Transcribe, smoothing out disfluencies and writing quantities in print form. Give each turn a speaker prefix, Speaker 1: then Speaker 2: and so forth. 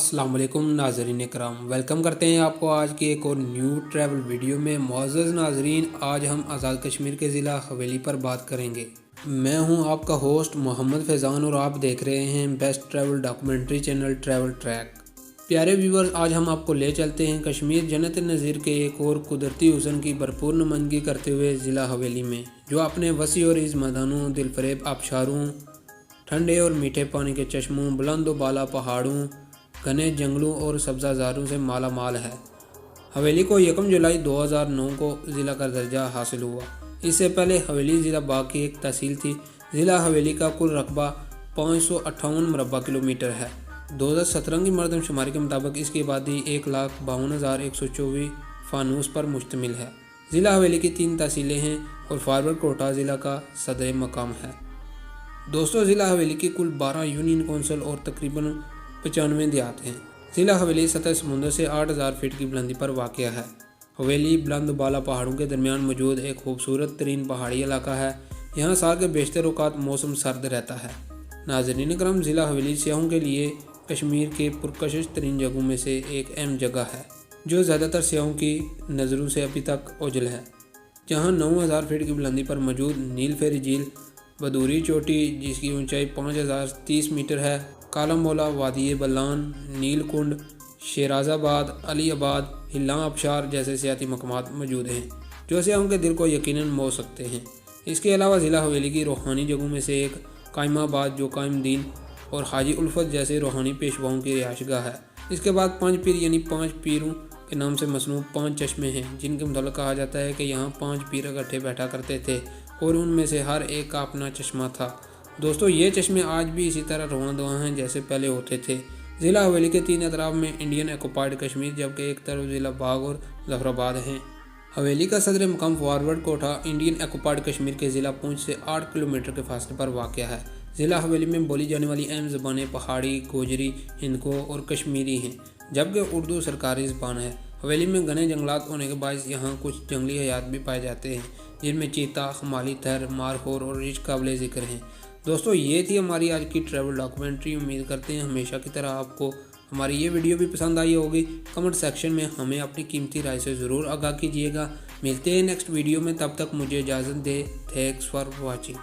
Speaker 1: अस्सलाम वालेकुम नाज़रीन कराम, वेलकम करते हैं आपको आज की एक और न्यू ट्रैवल वीडियो में। मुअज़्ज़ज़ नाज़रीन, आज हम आज़ाद कश्मीर के ज़िला हवेली पर बात करेंगे। मैं हूं आपका होस्ट मोहम्मद फैज़ान और आप देख रहे हैं best travel documentary channel travel track. प्यारे व्यूवर्स, आज हम आपको ले चलते हैं कश्मीर जन्नत नज़ीर के एक और कुदरती हुस्न की भरपूर नुमाइंदगी करते हुए ज़िला हवेली में, जो अपने वसी और इज़ मैदानों, दिलफरेब आबशारों, ठंडे और मीठे पानी के चश्मों, बुलंद व बाला पहाड़ों, घने जंगलों और सब्ज़ाज़ारों से माला माल है। हवेली को 1 जुलाई 2009 को ज़िला का दर्जा हासिल हुआ। इससे पहले हवेली ज़िला बाग की एक तहसील थी। ज़िला हवेली का कुल रकबा 558 मरबा किलोमीटर है। 2017 की मरदमशुमारी के मुताबिक इसकी आबादी 1,52,124 फानूस पर मुश्तमिल है। ज़िला हवेली की 3 तहसीलें हैं और फॉरवर्ड कोटा ज़िला का सदर मकाम है। दोस्तों, ज़िला हवेली की कुल 12 यूनियन कौंसिल और तकरीबन 95 देहात हैं। ज़िला हवेली सतह समुंदर से 8000 फीट की बुलंदी पर वाक़या है। हवेली बुलंद बाला पहाड़ों के दरमियान मौजूद एक खूबसूरत तरीन पहाड़ी इलाका है। यहाँ साल के बेशतर औक़ात मौसम सर्द रहता है। नाज़रीन करम, ज़िला हवेली सियाहों के लिए कश्मीर के पुरकशिश तरीन जगहों में से एक अहम जगह है, जो ज़्यादातर सियाहों की नज़रों से अभी तक ओझल है। जहाँ 9000 फीट की बुलंदी पर मौजूद नील फेरी झील, बदूरी चोटी जिसकी ऊंचाई 5030 मीटर है, काला मौला, वादी बलान, नीलकुंड, शेराज़ाबाद, अली आबाद, हिल्ला आबशार जैसे सियाती मकामात मौजूद हैं, जो सियाहों के दिल को यकीनन मोह सकते हैं। इसके अलावा ज़िला हवेली की रूहानी जगहों में से एक कायमाबाद, जो कायम दीन और हाजी उल्फत जैसे रूहानी पेशवाओं की रिहाइशगाह है। इसके बाद 5 पीर यानी 5 पीरों के नाम से मसनूब 5 चश्मे हैं, जिनके मुताबिक कहा जाता है कि यहाँ 5 पीर इकट्ठे बैठा करते थे और उनमें से हर एक का अपना चश्मा था। दोस्तों, ये चश्मे आज भी इसी तरह रवां दवां हैं जैसे पहले होते थे। ज़िला हवेली के 3 अतराफ में इंडियन ऑक्युपाइड कश्मीर, जबकि एक तरफ ज़िला बाग और जफराबाद हैं। हवेली का सदर मकाम forward Kota Indian occupied Kashmir के ज़िला पूंछ से 8 किलोमीटर के फासले पर वाक़या है। ज़िला हवेली में बोली जाने वाली अहम ज़बानें पहाड़ी, गोजरी, हिंदको और कश्मीरी हैं, जबकि उर्दू सरकारी ज़बान है। हवेली में घने जंगलात होने के बायस यहाँ कुछ जंगली हयात भी पाए जाते हैं, जिनमें चीता, खमाली थर, मारखोर और रिच काबिल ज़िक्र हैं। दोस्तों, ये थी हमारी आज की ट्रैवल डॉक्यूमेंट्री। उम्मीद करते हैं हमेशा की तरह आपको हमारी ये वीडियो भी पसंद आई होगी। कमेंट सेक्शन में हमें अपनी कीमती राय से ज़रूर आगाह कीजिएगा। मिलते हैं नेक्स्ट वीडियो में, तब तक मुझे इजाज़त दें। Thanks for watching.